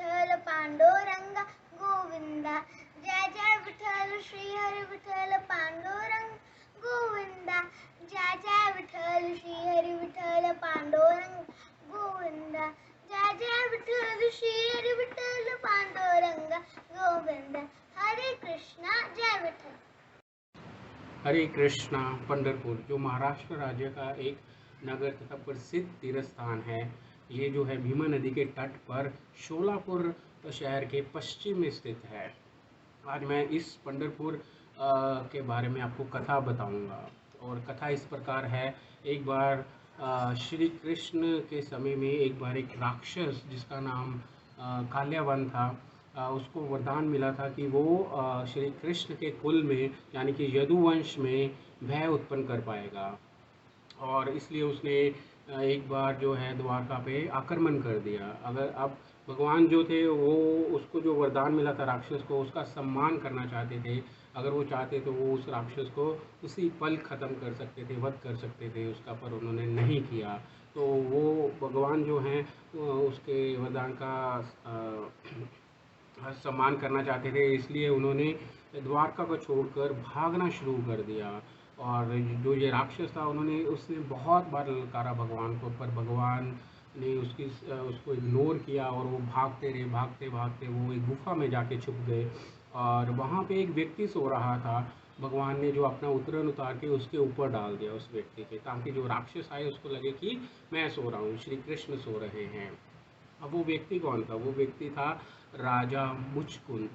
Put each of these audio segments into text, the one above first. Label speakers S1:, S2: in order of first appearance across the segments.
S1: विठ्ठल पांडुरंगा गोविंदा, जय जय विठ्ठल श्री हरी विठ्ठल पांडुरंग गोविंदा, जय जय विठ्ठल श्री हरी विठ्ठल पांडुरंग गोविंदा, जय जय विठ्ठल श्री हरी विठ्ठल पांडुरंग गोविंदा। हरे कृष्णा, जय विठ्ठल।
S2: हरे कृष्णा। पंढरपुर जो महाराष्ट्र राज्य का एक नगर तथा प्रसिद्ध तीर्थ स्थान है, ये जो है भीमा नदी के तट पर शोलापुर शहर के पश्चिम में स्थित है। आज मैं इस पंढरपुर के बारे में आपको कथा बताऊंगा। और कथा इस प्रकार है। एक बार श्री कृष्ण के समय में एक राक्षस जिसका नाम काल्यावन था, उसको वरदान मिला था कि वो श्री कृष्ण के कुल में यानी कि यदुवंश में भय उत्पन्न कर पाएगा। और इसलिए उसने एक बार जो है द्वारका पे आक्रमण कर दिया। अगर अब भगवान जो थे वो उसको जो वरदान मिला था राक्षस को, उसका सम्मान करना चाहते थे। अगर वो चाहते तो वो उस राक्षस को उसी पल ख़त्म कर सकते थे, वध कर सकते थे उसका, पर उन्होंने नहीं किया। तो वो भगवान जो हैं उसके वरदान का सम्मान करना चाहते थे, इसलिए उन्होंने द्वारका को छोड़कर भागना शुरू कर दिया। और जो ये राक्षस था उसने बहुत बार ललकारा भगवान को, पर भगवान ने उसको इग्नोर किया और वो भागते रहे। भागते भागते वो एक गुफा में जाके छुप गए। और वहाँ पे एक व्यक्ति सो रहा था। भगवान ने जो अपना उतरन उतार के उसके ऊपर डाल दिया उस व्यक्ति के, ताकि जो राक्षस आए उसको लगे कि मैं सो रहा हूँ, श्री कृष्ण सो रहे हैं। अब वो व्यक्ति कौन था? वो व्यक्ति था राजा मुचकुंद।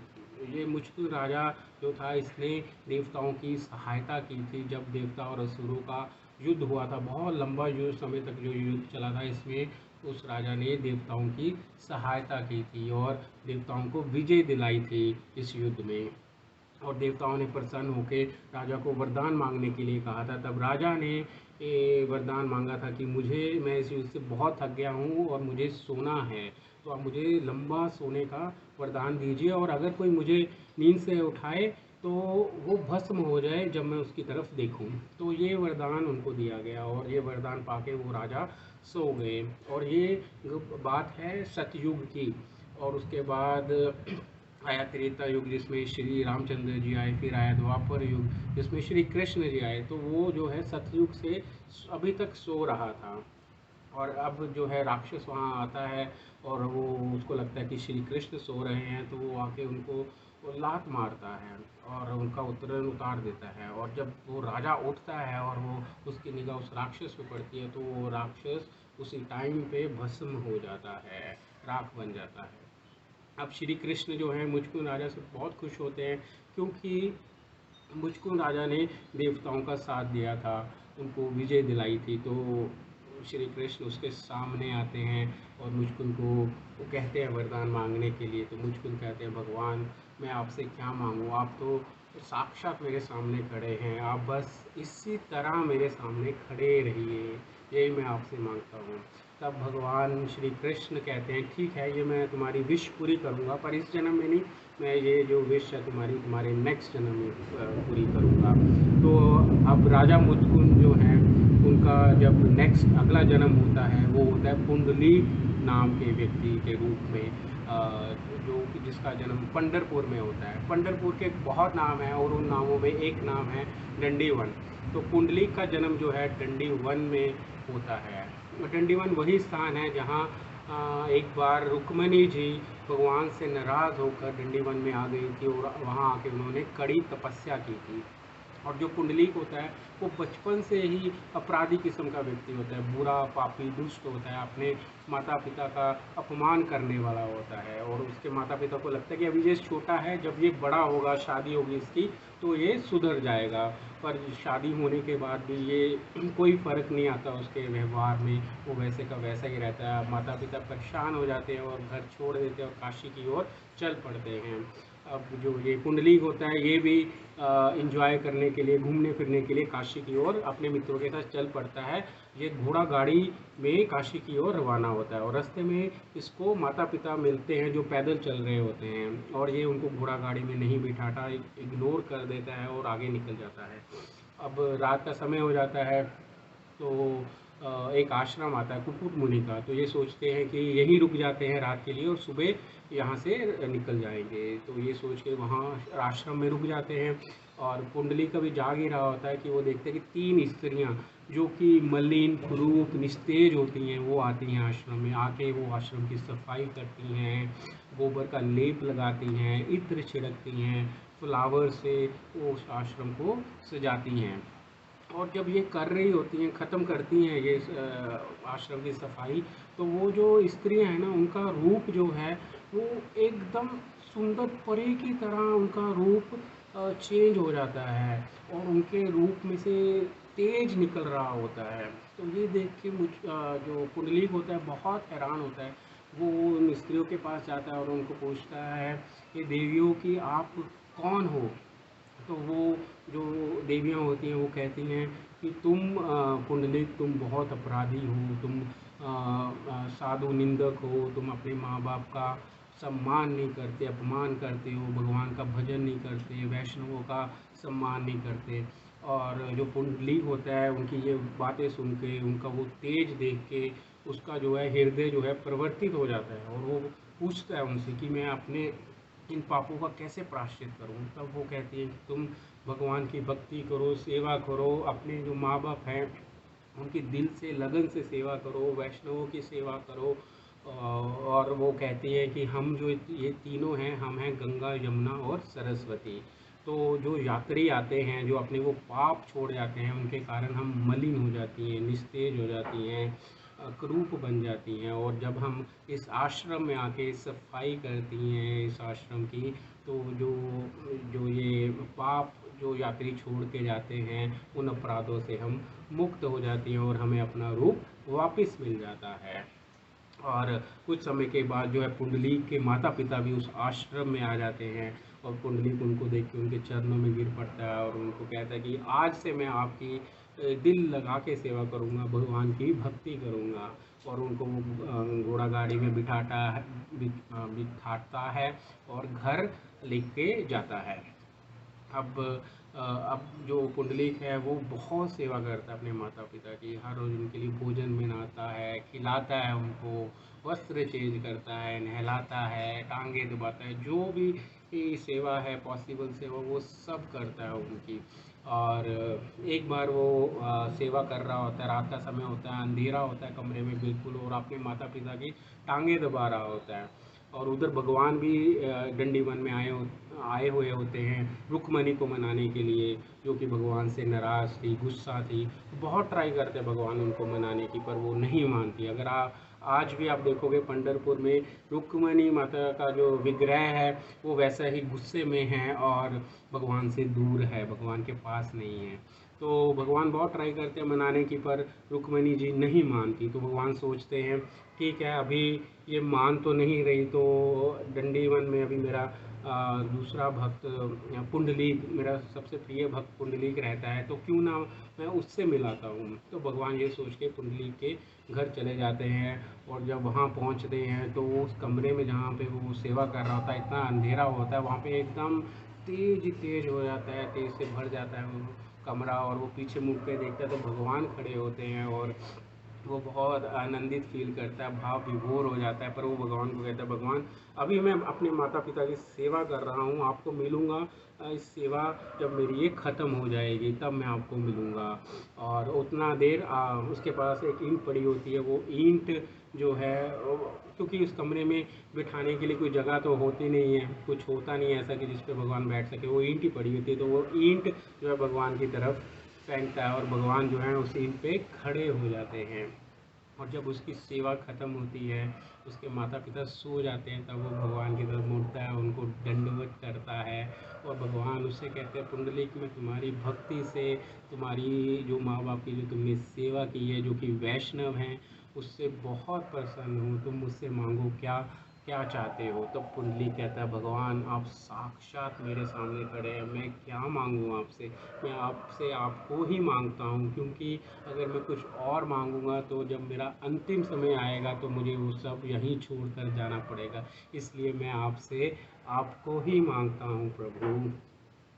S2: ये मुचकुंद राजा जो था, इसने देवताओं की सहायता की थी। जब देवता और असुरों का युद्ध हुआ था, बहुत लंबा युद्ध समय तक जो युद्ध चला था, इसमें उस राजा ने देवताओं की सहायता की थी और देवताओं को विजय दिलाई थी इस युद्ध में। और देवताओं ने प्रसन्न होकर राजा को वरदान मांगने के लिए कहा था। तब राजा ने वरदान मांगा था कि मैं इस युद्ध से बहुत थक गया हूँ और मुझे सोना है, तो आप मुझे लंबा सोने का वरदान दीजिए, और अगर कोई मुझे नींद से उठाए तो वो भस्म हो जाए जब मैं उसकी तरफ देखूं। तो ये वरदान उनको दिया गया और ये वरदान पाके वो राजा सो गए। और ये बात है सतयुग की। और उसके बाद आया त्रेता युग, जिसमें श्री रामचंद्र जी आए। फिर आया द्वापर युग, जिसमें श्री कृष्ण जी आए। तो वो जो है सतयुग से अभी तक सो रहा था। और अब जो है राक्षस वहाँ आता है और वो उसको लगता है कि श्री कृष्ण सो रहे हैं, तो वो आके उनको वो लात मारता है और उनका उत्तरण उतार देता है। और जब वो राजा उठता है और वो उसकी निगाह उस राक्षस पे पड़ती है, तो वो राक्षस उसी टाइम पे भस्म हो जाता है, राख बन जाता है। अब श्री कृष्ण जो हैं मुचकुंद राजा से बहुत खुश होते हैं, क्योंकि मुचकुंद राजा ने देवताओं का साथ दिया था, उनको विजय दिलाई थी। तो श्री कृष्ण उसके सामने आते हैं और मुचकुंद को वो कहते हैं वरदान मांगने के लिए। तो मुचकुंद कहते हैं, भगवान मैं आपसे क्या मांगूँ, आप तो साक्षात मेरे सामने खड़े हैं, आप बस इसी तरह मेरे सामने खड़े रहिए, यही मैं आपसे मांगता हूँ। तब भगवान श्री कृष्ण कहते हैं, ठीक है, ये मैं तुम्हारी विश पूरी करूँगा, पर इस जन्म में नहीं, मैं ये जो विश है तुम्हारे नेक्स्ट जन्म में पूरी करूँगा। तो अब राजा मुचकुंद जो हैं उनका जब नेक्स्ट अगला जन्म होता है, वो होता है पुंडली नाम के व्यक्ति के रूप में, जो जिसका जन्म पंढरपुर में होता है। पंढरपुर के बहुत नाम हैं और उन नामों में एक नाम है दंडीवन। तो कुंडली का जन्म जो है दंडीवन में होता है। दंडीवन वही स्थान है जहाँ एक बार रुक्मणी जी भगवान से नाराज़ होकर दंडीवन में आ गई थी और वहाँ आके उन्होंने कड़ी तपस्या की थी। और जो पुंडलीक होता है वो बचपन से ही अपराधी किस्म का व्यक्ति होता है, बुरा, पापी, दुष्ट होता है, अपने माता पिता का अपमान करने वाला होता है। और उसके माता पिता को लगता है कि अभी ये छोटा है, जब ये बड़ा होगा, शादी होगी इसकी, तो ये सुधर जाएगा। पर शादी होने के बाद भी ये कोई फ़र्क नहीं आता उसके व्यवहार में, वो वैसे का वैसा ही रहता है। माता पिता परेशान हो जाते हैं और घर छोड़ देते हैं और काशी की ओर चल पड़ते हैं। अब जो ये पुंडलीक होता है, ये भी इंजॉय करने के लिए, घूमने फिरने के लिए काशी की ओर अपने मित्रों के साथ चल पड़ता है। ये घोड़ा गाड़ी में काशी की ओर रवाना होता है और रास्ते में इसको माता पिता मिलते हैं जो पैदल चल रहे होते हैं, और ये उनको घोड़ा गाड़ी में नहीं बिठाता, इग्नोर कर देता है और आगे निकल जाता है। अब रात का समय हो जाता है, तो एक आश्रम आता है कुकुट मुनि का, तो ये सोचते हैं कि यहीं रुक जाते हैं रात के लिए और सुबह यहाँ से निकल जाएंगे। तो ये सोच के वहाँ आश्रम में रुक जाते हैं। और कुंडली कभी जाग ही रहा होता है कि वो देखते हैं कि 3 स्त्रियाँ जो कि मलिन कुरूप निस्तेज होती हैं वो आती हैं आश्रम में। आके वो आश्रम की सफाई करती हैं, गोबर का लेप लगाती हैं, इत्र छिड़कती हैं, फ्लावर से वो उस आश्रम को सजाती हैं। और जब ये कर रही होती हैं, ख़त्म करती हैं ये आश्रम की सफाई, तो वो जो स्त्रियां हैं ना, उनका रूप जो है वो एकदम सुंदर परी की तरह उनका रूप चेंज हो जाता है और उनके रूप में से तेज निकल रहा होता है। तो ये देख के जो पुंडलीक होता है बहुत हैरान होता है। वो उन स्त्रियों के पास जाता है और उनको पूछता है कि देवियों की आप कौन हो। तो वो जो देवियाँ होती हैं वो कहती हैं कि तुम पुंडलिक तुम बहुत अपराधी हो, तुम साधु निंदक हो, तुम अपने माँ बाप का सम्मान नहीं करते, अपमान करते हो, भगवान का भजन नहीं करते, वैष्णवों का सम्मान नहीं करते। और जो पुंडलिक होता है उनकी ये बातें सुन के, उनका वो तेज देख के उसका जो है हृदय जो है परिवर्तित हो जाता है और वो पूछता है उनसे कि मैं अपने इन पापों का कैसे प्रायश्चित करूं। तब वो कहती है कि तुम भगवान की भक्ति करो, सेवा करो, अपने जो माँ बाप हैं उनकी दिल से लगन से सेवा करो, वैष्णवों की सेवा करो। और वो कहती है कि हम जो ये तीनों हैं, हम हैं गंगा, यमुना और सरस्वती। तो जो यात्री आते हैं, जो अपने वो पाप छोड़ जाते हैं, उनके कारण हम मलिन हो जाती हैं, निस्तेज हो जाती हैं, कुरूप बन जाती हैं। और जब हम इस आश्रम में आके सफाई करती हैं इस आश्रम की, तो जो जो ये पाप जो यात्री छोड़ के जाते हैं, उन अपराधों से हम मुक्त हो जाती हैं और हमें अपना रूप वापस मिल जाता है। और कुछ समय के बाद जो है पुंडलीक के माता पिता भी उस आश्रम में आ जाते हैं और पुंडलीक उनको देख के उनके चरणों में गिर पड़ता है और उनको कहता है कि आज से मैं आपकी दिल लगा के सेवा करूँगा, भगवान की भक्ति करूँगा। और उनको वो घोड़ा गाड़ी में बिठाता है और घर लेके जाता है। अब अब जो पुंडलिक है वो बहुत सेवा करता है अपने माता पिता की। हर रोज़ उनके लिए भोजन बनाता है, खिलाता है उनको, वस्त्र चेंज करता है, नहलाता है, टांगे दबाता है, जो भी ये सेवा है, पॉसिबल सेवा, वो सब करता है उनकी। और एक बार वो सेवा कर रहा होता है, रात का समय होता है, अंधेरा होता है कमरे में बिल्कुल, और अपने माता पिता की टांगे दबा रहा होता है। और उधर भगवान भी दंडी वन में आए हुए होते हैं रुक्मणी को मनाने के लिए, जो कि भगवान से नाराज़ थी, गुस्सा थी। बहुत ट्राई करते भगवान उनको मनाने की, पर वो नहीं मानती। अगर आज भी आप देखोगे पंढरपुर में रुक्मणी माता का जो विग्रह है वो वैसा ही गुस्से में है और भगवान से दूर है, भगवान के पास नहीं है। तो भगवान बहुत ट्राई करते हैं मनाने की, पर रुक्मणी जी नहीं मानती। तो भगवान सोचते हैं ठीक है, अभी ये मान तो नहीं रही, तो दंडीवन में अभी मेरा दूसरा भक्त पुंडलीक, मेरा सबसे प्रिय भक्त पुंडलीक रहता है, तो क्यों ना मैं उससे मिलाता हूँ। तो भगवान ये सोच के पुंडलीक के घर चले जाते हैं। और जब वहाँ पहुँचते हैं तो उस कमरे में जहाँ पे वो सेवा कर रहा होता है, इतना अंधेरा होता है वहाँ पे, एकदम तेज तेज हो जाता है, तेज से भर जाता है वो कमरा। और वो पीछे मुड़ के देखता है तो भगवान खड़े होते हैं और वो बहुत आनंदित फील करता है, भाव विभोर हो जाता है। पर वो भगवान को कहता है, भगवान अभी मैं अपने माता पिता की सेवा कर रहा हूँ, आपको मिलूँगा इस सेवा जब मेरी ये ख़त्म हो जाएगी तब मैं आपको मिलूँगा। और उतना देर उसके पास एक ईंट पड़ी होती है, वो ईंट जो है क्योंकि उस कमरे में बिठाने के लिए कोई जगह तो होती नहीं है, कुछ होता नहीं है ऐसा कि जिस पे भगवान बैठ सके, वो ईंट ही पड़ी होती है। तो वो ईंट जो है भगवान की तरफ फेंकता है और भगवान जो है उस ईंट पे खड़े हो जाते हैं। और जब उसकी सेवा ख़त्म होती है, उसके माता पिता सो जाते हैं, तब वो भगवान की तरफ मुड़ता है, उनको दंडवत करता है। और भगवान उससे कहते हैं, पुंडलिक मैं तुम्हारी भक्ति से, तुम्हारी जो माँ बाप की जो तुमने सेवा की है, जो कि वैष्णव हैं, उससे बहुत प्रसन्न हूँ। तुम मुझसे मांगो क्या क्या चाहते हो। तब पुंडलिक कहता है, भगवान आप साक्षात मेरे सामने खड़े हैं, मैं क्या मांगूँ आपसे। मैं आपसे आपको ही मांगता हूँ, क्योंकि अगर मैं कुछ और मांगूंगा तो जब मेरा अंतिम समय आएगा तो मुझे वो सब यहीं छोड़कर जाना पड़ेगा। इसलिए मैं आपसे आपको ही मांगता हूँ प्रभु।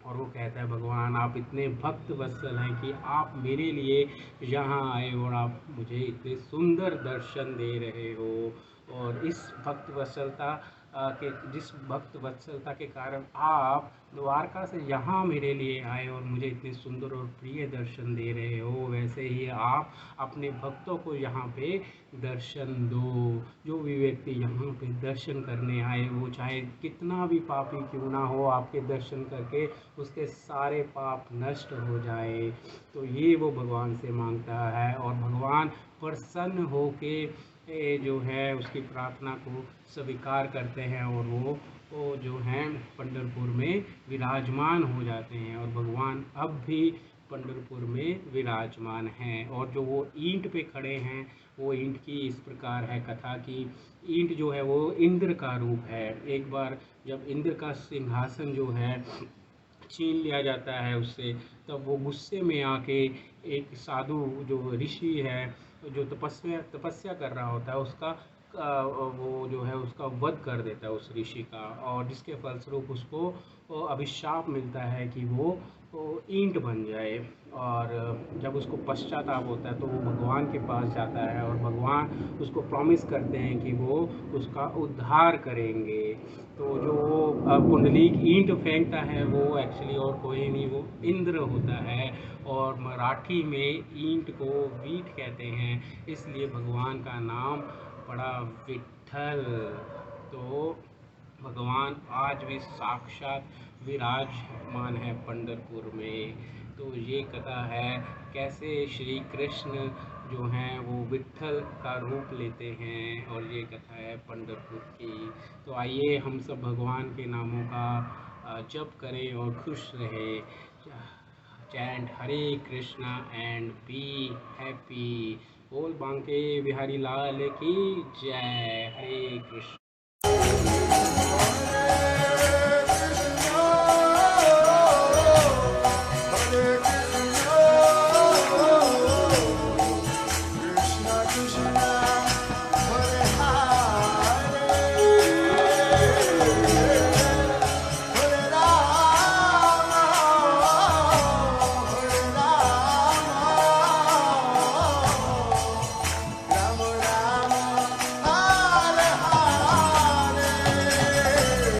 S2: और वो कहता है भगवान आप इतने भक्त वत्सल हैं कि आप मेरे लिए यहाँ आए और आप मुझे इतने सुंदर दर्शन दे रहे हो। और इस भक्त वत्सलता के जिस भक्त वत्सलता के कारण आप द्वारका से यहाँ मेरे लिए आए और मुझे इतने सुंदर और प्रिय दर्शन दे रहे हो, वैसे ही आप अपने भक्तों को यहाँ पे दर्शन दो। जो भी व्यक्ति यहाँ पे दर्शन करने आए वो चाहे कितना भी पापी क्यों ना हो, आपके दर्शन करके उसके सारे पाप नष्ट हो जाए। तो ये वो भगवान से मांगता है और भगवान प्रसन्न होके जो है उसकी प्रार्थना को स्वीकार करते हैं और वो जो हैं पंढरपुर में विराजमान हो जाते हैं। और भगवान अब भी पंढरपुर में विराजमान हैं। और जो वो ईंट पे खड़े हैं, वो ईंट की इस प्रकार है कथा कि ईंट जो है वो इंद्र का रूप है। एक बार जब इंद्र का सिंहासन जो है छीन लिया जाता है उससे, तब वो गुस्से में आके एक साधु जो ऋषि है, जो तपस्या कर रहा होता है, उसका वो जो है उसका वध कर देता है उस ऋषि का। और जिसके फलस्वरूप उसको अभिशाप मिलता है कि वो ईंट बन जाए। और जब उसको पश्चाताप होता है तो वो भगवान के पास जाता है और भगवान उसको प्रॉमिस करते हैं कि वो उसका उद्धार करेंगे। तो जो वो पुंडलीक ईंट फेंकता है वो एक्चुअली और कोई नहीं, वो इंद्र होता है। और मराठी में ईंट को वीट कहते हैं, इसलिए भगवान का नाम पड़ा विट्ठल। तो भगवान आज भी साक्षात विराजमान है पंढरपुर में। तो ये कथा है कैसे श्री कृष्ण जो हैं वो विट्ठल का रूप लेते हैं, और ये कथा है पंढरपुर की। तो आइए हम सब भगवान के नामों का जप करें और खुश रहे। Chant Hare Krishna and be happy. बोल बांके बिहारी लाल की जय। हरे कृष्ण।